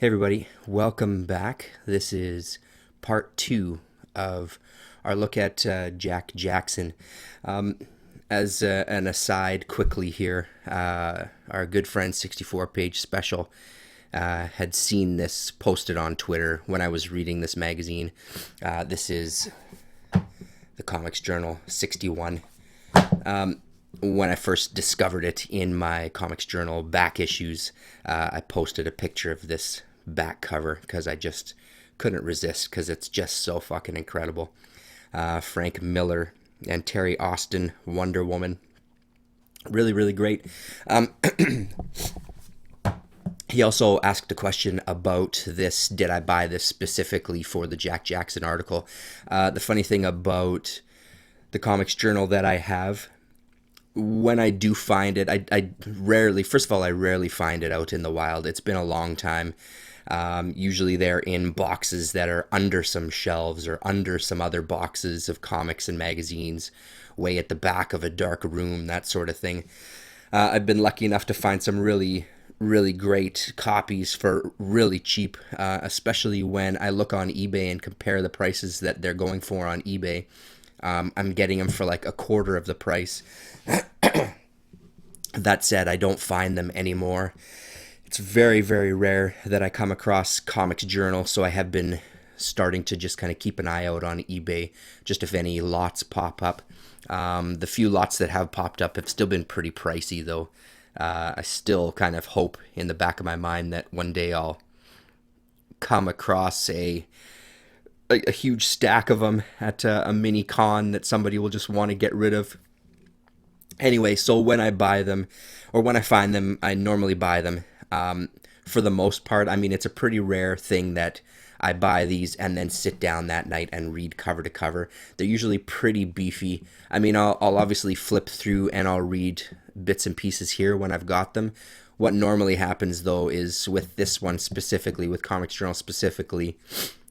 Hey everybody, welcome back. This is part two of our look at Jaxon. Um, as an aside, quickly here, our good friend 64 Page Special had seen this posted on Twitter when I was reading this magazine. This is the Comics Journal 61. When I first discovered it in my Comics Journal back issues, I posted a picture of this back cover because I just couldn't resist because it's just so fucking incredible. Frank Miller and Terry Austin, Wonder Woman. Really, really great. He also asked a question about this. Did I buy this specifically for the Jack Jackson article? The funny thing about the Comics Journal that I have, when I do find it, I rarely, first of all, I rarely find it out in the wild. It's been a long time. Usually they're in boxes that are under some shelves or under some other boxes of comics and magazines, way at the back of a dark room, that sort of thing. I've been lucky enough to find some really, really great copies for really cheap, especially when I look on eBay and compare the prices that they're going for on eBay. I'm getting them for like a quarter of the price. That said, I don't find them anymore. It's very, very rare that I come across Comics Journal, so I have been starting to just kind of keep an eye out on eBay, just if any lots pop up. The few lots that have popped up have still been pretty pricey, though. I still kind of hope in the back of my mind that one day I'll come across a huge stack of them at a mini con that somebody will just want to get rid of. Anyway, so when I buy them, or when I find them, I normally buy them. For the most part, I mean, it's a pretty rare thing that I buy these and then sit down that night and read cover to cover. They're usually pretty beefy. I mean, I'll obviously flip through and I'll read bits and pieces here when I've got them. What normally happens, though, is with this one specifically, with Comics Journal specifically,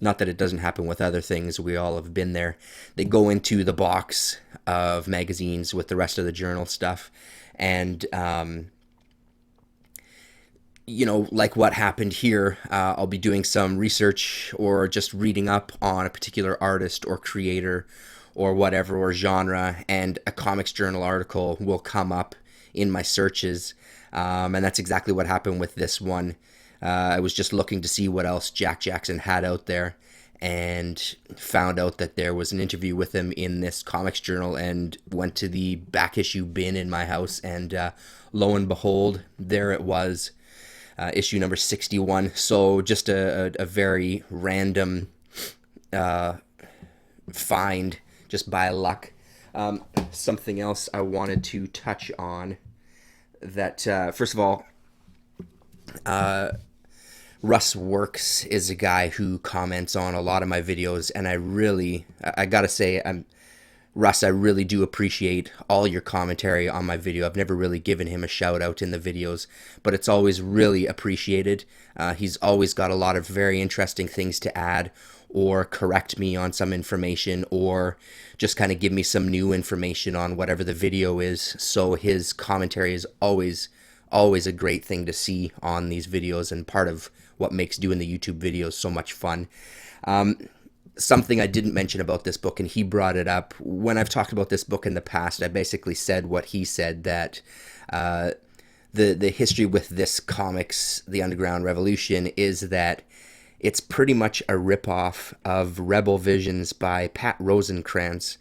not that it doesn't happen with other things, we all have been there, they go into the box of magazines with the rest of the journal stuff, and like what happened here, I'll be doing some research or just reading up on a particular artist or creator or whatever, or genre, and a Comics Journal article will come up in my searches. And that's exactly what happened with this one. I was just looking to see what else Jack Jackson had out there, and found out that there was an interview with him in this Comics Journal, and went to the back issue bin in my house, and lo and behold, there it was. Issue number 61. So just a very random find, just by luck. Something else I wanted to touch on, that first of all, Russ Works is a guy who comments on a lot of my videos, and I gotta say, Russ, I really do appreciate all your commentary on my video. I've never really given him a shout out in the videos, but it's always really appreciated. He's always got a lot of very interesting things to add, or correct me on some information, or just kind of give me some new information on whatever the video is. So his commentary is always a great thing to see on these videos, and part of what makes doing the YouTube videos so much fun. Something I didn't mention about this book, and he brought it up. When I've talked about this book in the past, I basically said what he said, that the history with this comics, The Underground Revolution, is that it's pretty much a ripoff of Rebel Visions by Pat Rosenkrantz.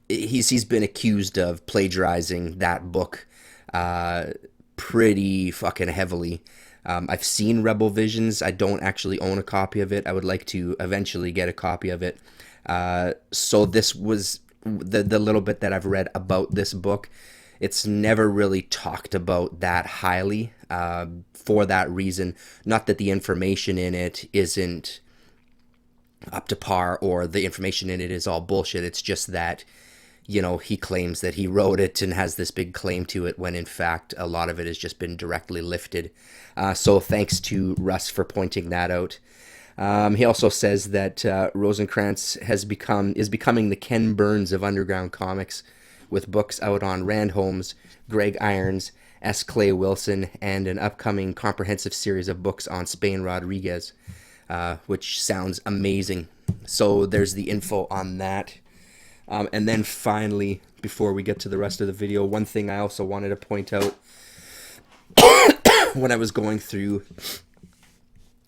He's been accused of plagiarizing that book pretty fucking heavily. I've seen Rebel Visions. I don't actually own a copy of it. I would like to eventually get a copy of it. So this was the little bit that I've read about this book. It's never really talked about that highly, for that reason. Not that the information in it isn't up to par, or the information in it is all bullshit. It's just that, he claims that he wrote it and has this big claim to it, when in fact a lot of it has just been directly lifted. So thanks to Russ for pointing that out. He also says that Rosenkrantz is becoming the Ken Burns of underground comics, with books out on Rand Holmes, Greg Irons, S. Clay Wilson, and an upcoming comprehensive series of books on Spain Rodriguez, which sounds amazing. So there's the info on that. And then finally, before we get to the rest of the video, one thing I also wanted to point out when I was going through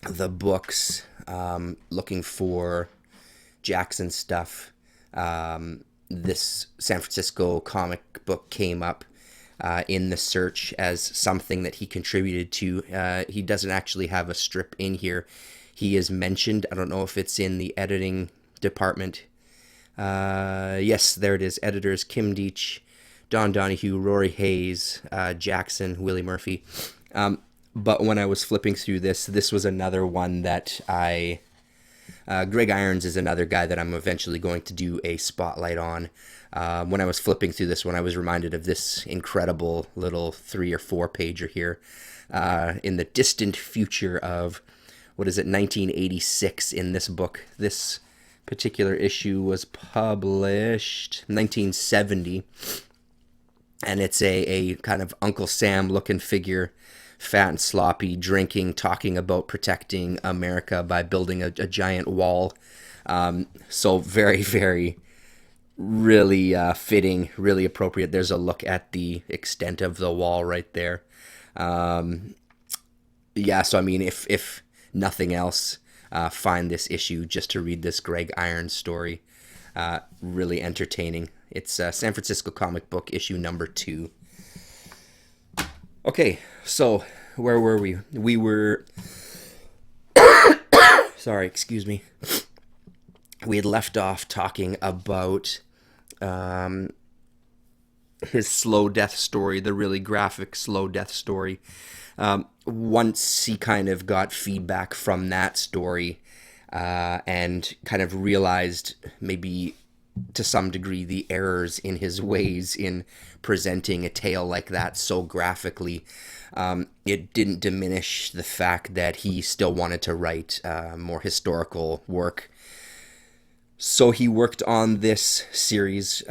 the books, looking for Jaxon stuff, this San Francisco comic book came up in the search as something that he contributed to. He doesn't actually have a strip in here. He is mentioned. I don't know if it's in the editing department. Yes, there it is. Editors Kim Deitch, Don Donahue, Rory Hayes, Jaxon, Willie Murphy. But when I was flipping through this was another one that Greg Irons is another guy that I'm eventually going to do a spotlight on. When I was flipping through this one, I was reminded of this incredible little 3 or 4 pager here. In the distant future of, 1986 in this book. This particular issue was published 1970, and it's a kind of Uncle Sam looking figure, fat and sloppy, drinking, talking about protecting America by building a giant wall. So very, very, really fitting, really appropriate. There's a look at the extent of the wall right there. Yeah, so I mean, if nothing else, find this issue just to read this Greg Irons story. Really entertaining. It's San Francisco Comic Book issue number 2. Okay, so where were we? We were... Sorry, excuse me. We had left off talking about his slow death story, the really graphic slow death story. Once he kind of got feedback from that story and kind of realized maybe to some degree the errors in his ways in presenting a tale like that so graphically, it didn't diminish the fact that he still wanted to write more historical work. So he worked on this series,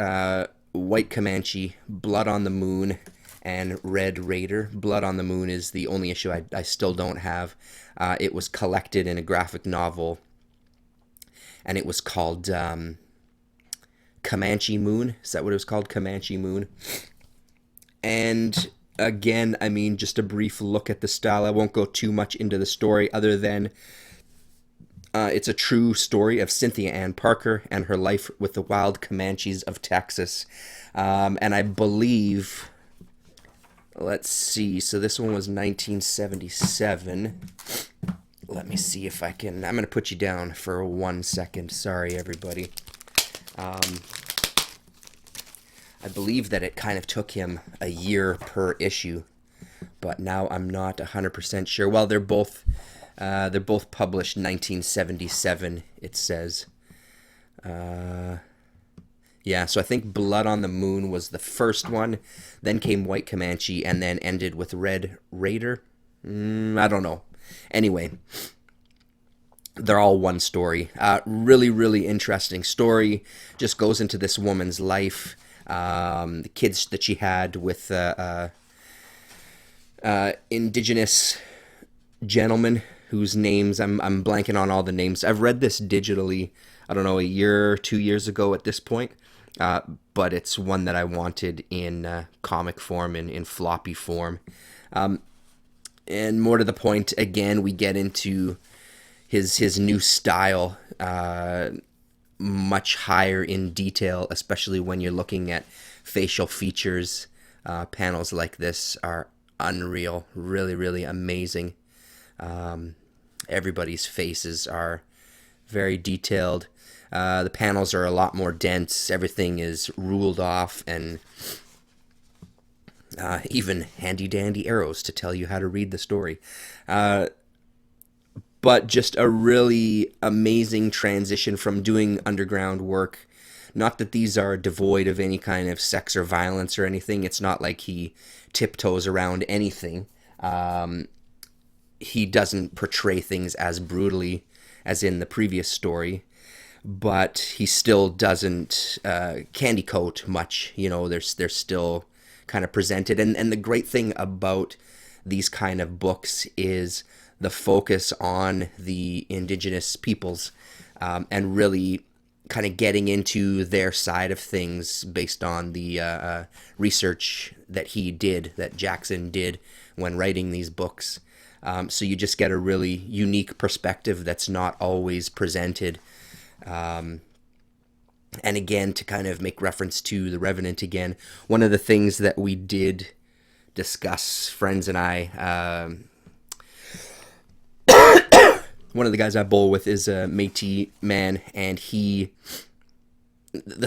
White Comanche, Blood on the Moon, and Red Raider. Blood on the Moon is the only issue I still don't have. It was collected in a graphic novel, and it was called Comanche Moon. Is that what it was called? Comanche Moon. And again, I mean, just a brief look at the style. I won't go too much into the story other than it's a true story of Cynthia Ann Parker and her life with the wild Comanches of Texas. And I believe... Let's see. So this one was 1977. Let me see if I can... I'm going to put you down for 1 second. Sorry, everybody. I believe that it kind of took him a year per issue, but now I'm not 100% sure. Well, they're both published 1977, it says. Yeah, so I think Blood on the Moon was the first one, then came White Comanche, and then ended with Red Raider. I don't know. Anyway, they're all one story. Really, really interesting story. Just goes into this woman's life, the kids that she had with indigenous gentlemen whose names I'm blanking on all the names. I've read this digitally, I don't know, a year, 2 years ago at this point. But it's one that I wanted in comic form, in floppy form. And more to the point, again, we get into his new style, much higher in detail, especially when you're looking at facial features. Panels like this are unreal, really, really amazing. Everybody's faces are very detailed. The panels are a lot more dense. Everything is ruled off, and even handy-dandy arrows to tell you how to read the story. But just a really amazing transition from doing underground work. Not that these are devoid of any kind of sex or violence or anything. It's not like he tiptoes around anything. He doesn't portray things as brutally as in the previous story. But he still doesn't candy coat much. You know, there's still kind of presented. And the great thing about these kind of books is the focus on the indigenous peoples, and really kind of getting into their side of things based on the research that Jaxon did when writing these books. So you just get a really unique perspective that's not always presented. And again, to kind of make reference to The Revenant again, one of the things that we did discuss, friends and I, one of the guys I bowl with is a Métis man, and the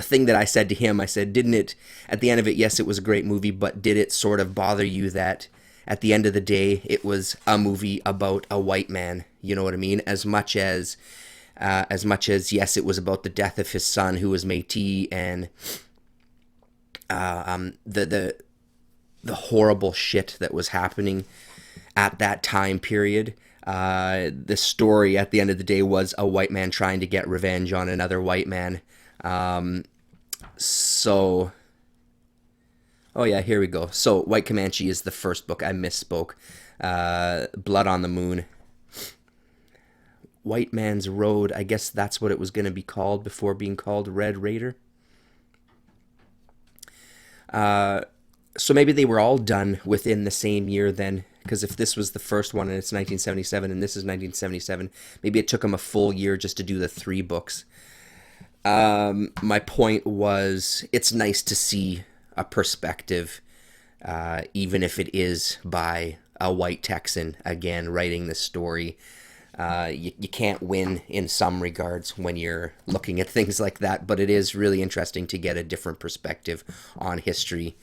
thing that I said to him, I said, didn't it, at the end of it, yes, it was a great movie, but did it sort of bother you that at the end of the day, it was a movie about a white man? You know what I mean? As much as yes, it was about the death of his son, who was Métis, and the horrible shit that was happening at that time period. The story at the end of the day was a white man trying to get revenge on another white man. So, oh yeah, here we go. So, White Comanche is the first book. I misspoke. Blood on the Moon. White Man's Road, I guess that's what it was going to be called before being called Red Raider. So maybe they were all done within the same year then, because if this was the first one and it's 1977 and this is 1977, maybe it took them a full year just to do the 3 books. My point was, it's nice to see a perspective, even if it is by a white Texan, again, writing this story. You can't win in some regards when you're looking at things like that, but it is really interesting to get a different perspective on history,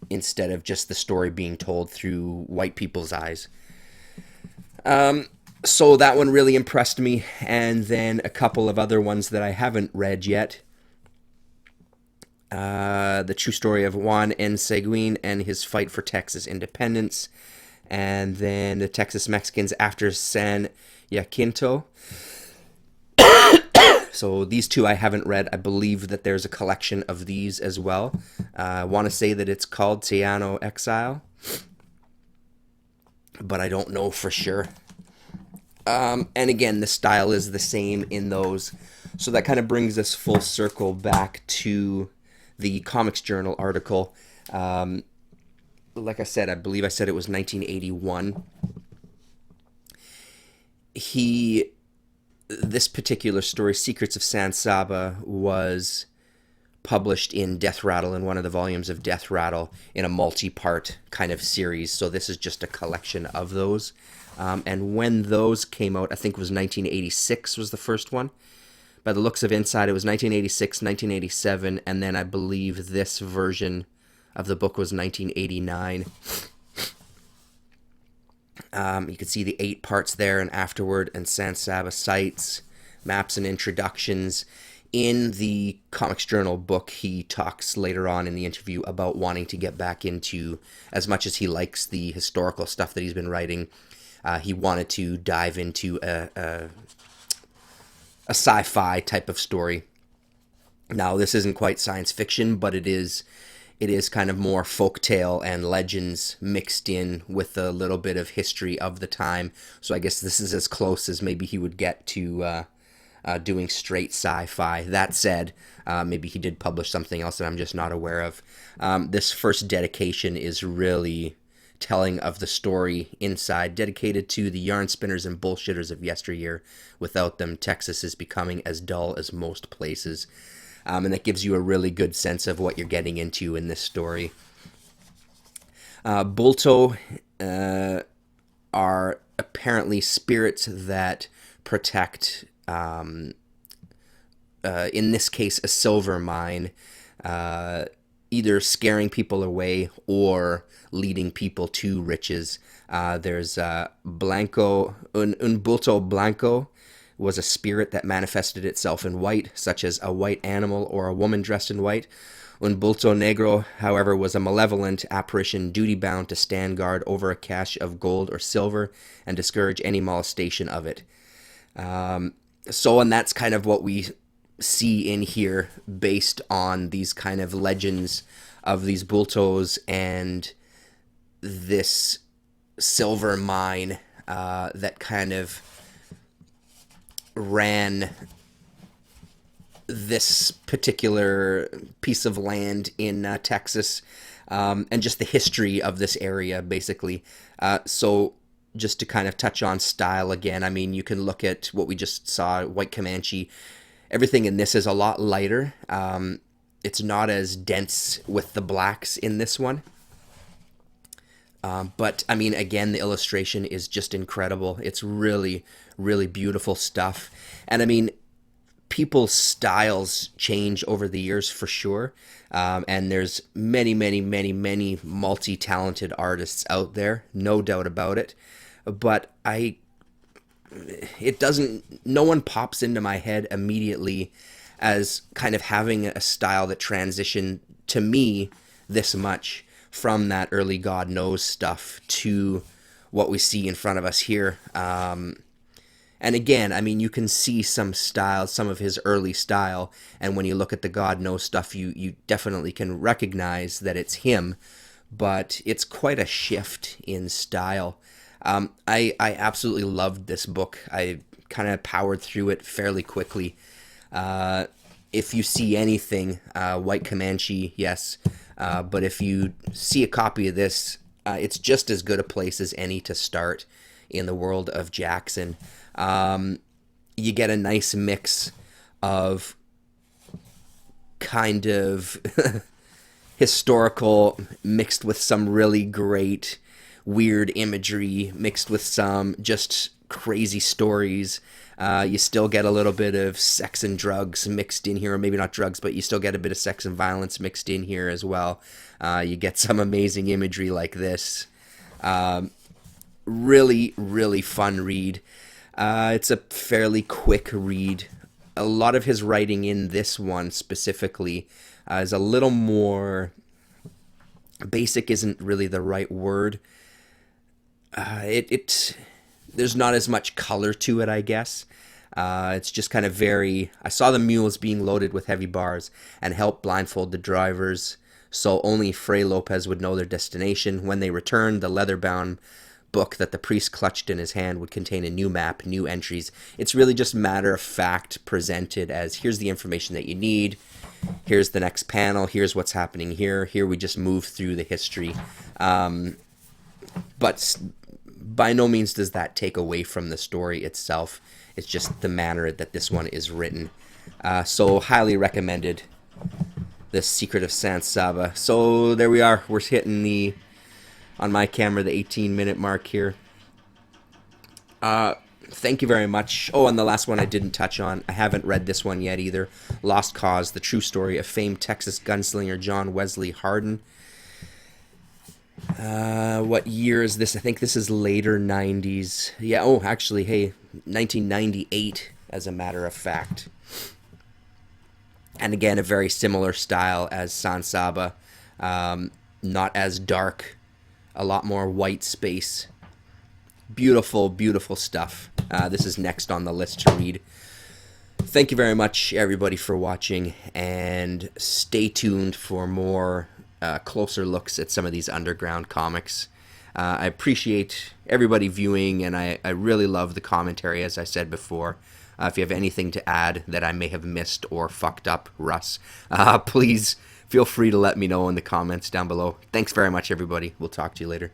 instead of just the story being told through white people's eyes. So that one really impressed me, and then a couple of other ones that I haven't read yet. The True Story of Juan N. Seguin and his fight for Texas independence, and then the Texas Mexicans after San Jacinto. So these 2 I haven't read. I believe that there's a collection of these as well. I want to say that it's called Teano Exile, but I don't know for sure. And again, the style is the same in those. So that kind of brings us full circle back to the Comics Journal article. Like I said, I believe I said it was 1981. This particular story, Secrets of San Saba, was published in Death Rattle, in one of the volumes of Death Rattle, in a multi-part kind of series. So this is just a collection of those. And when those came out, I think it was 1986 was the first one. By the looks of Inside, it was 1986, 1987, and then I believe this version of the book was 1989. You can see the 8 parts there, and afterward, and San Saba sites, maps and introductions. In the Comics Journal book, he talks later on in the interview about wanting to get back into, as much as he likes the historical stuff that he's been writing, he wanted to dive into a sci-fi type of story. Now, this isn't quite science fiction, but it is kind of more folktale and legends mixed in with a little bit of history of the time. So I guess this is as close as maybe he would get to doing straight sci-fi. That said, maybe he did publish something else that I'm just not aware of. This first dedication is really telling of the story inside, dedicated to the yarn spinners and bullshitters of yesteryear. Without them, Texas is becoming as dull as most places. And that gives you a really good sense of what you're getting into in this story. Bulto are apparently spirits that protect, in this case, a silver mine, either scaring people away or leading people to riches. There's Blanco, un Bulto Blanco, was a spirit that manifested itself in white, such as a white animal or a woman dressed in white. Un Bulto Negro, however, was a malevolent apparition duty-bound to stand guard over a cache of gold or silver and discourage any molestation of it. And that's kind of what we see in here based on these kind of legends of these bultos and this silver mine that kind of ran this particular piece of land in Texas, and just the history of this area, basically. So just to kind of touch on style again, I mean, you can look at what we just saw, White Comanche. Everything in this is a lot lighter. It's not as dense with the blacks in this one. But, I mean, again, the illustration is just incredible. It's really, really beautiful stuff. And, I mean, people's styles change over the years for sure. And there's many, many, many, many multi-talented artists out there, no doubt about it. But no one pops into my head immediately as kind of having a style that transitioned to me this much from that early God Knows stuff to what we see in front of us here. And again, I mean, you can see some style, some of his early style, and when you look at the God Knows stuff, you definitely can recognize that it's him, but it's quite a shift in style. I absolutely loved this book. I kind of powered through it fairly quickly. If you see anything, White Comanche, yes, but if you see a copy of this, it's just as good a place as any to start in the world of Jaxon. You get a nice mix of kind of historical mixed with some really great weird imagery, mixed with some just crazy stories. You still get a little bit of sex and drugs mixed in here, or maybe not drugs, but you still get a bit of sex and violence mixed in here as well. You get some amazing imagery like this. Really, really fun read. It's a fairly quick read. A lot of his writing in this one specifically is a little more basic, isn't really the right word. There's not as much color to it, I guess. It's just kind of very... I saw the mules being loaded with heavy bars and helped blindfold the drivers, so only Fray Lopez would know their destination. When they returned, the leather-bound book that the priest clutched in his hand would contain a new map, new entries. It's really just matter of fact presented as, here's the information that you need, here's the next panel, here's what's happening here. Here we just move through the history. But by no means does that take away from the story itself. It's just the manner that this one is written. So highly recommended, The Secret of San Saba. So there we are. We're hitting on my camera, the 18-minute mark here. Thank you very much. Oh, and the last one I didn't touch on. I haven't read this one yet either. Lost Cause, the true story of famed Texas gunslinger John Wesley Hardin. What year is this? I think this is later 90s. Yeah, oh, actually, hey, 1998, as a matter of fact. And again, a very similar style as San Saba. Not as dark. A lot more white space. Beautiful, beautiful stuff. This is next on the list to read. Thank you very much, everybody, for watching, and stay tuned for more closer looks at some of these underground comics. I appreciate everybody viewing, and I really love the commentary, as I said before. If you have anything to add that I may have missed or fucked up, Russ, please feel free to let me know in the comments down below. Thanks very much, everybody. We'll talk to you later.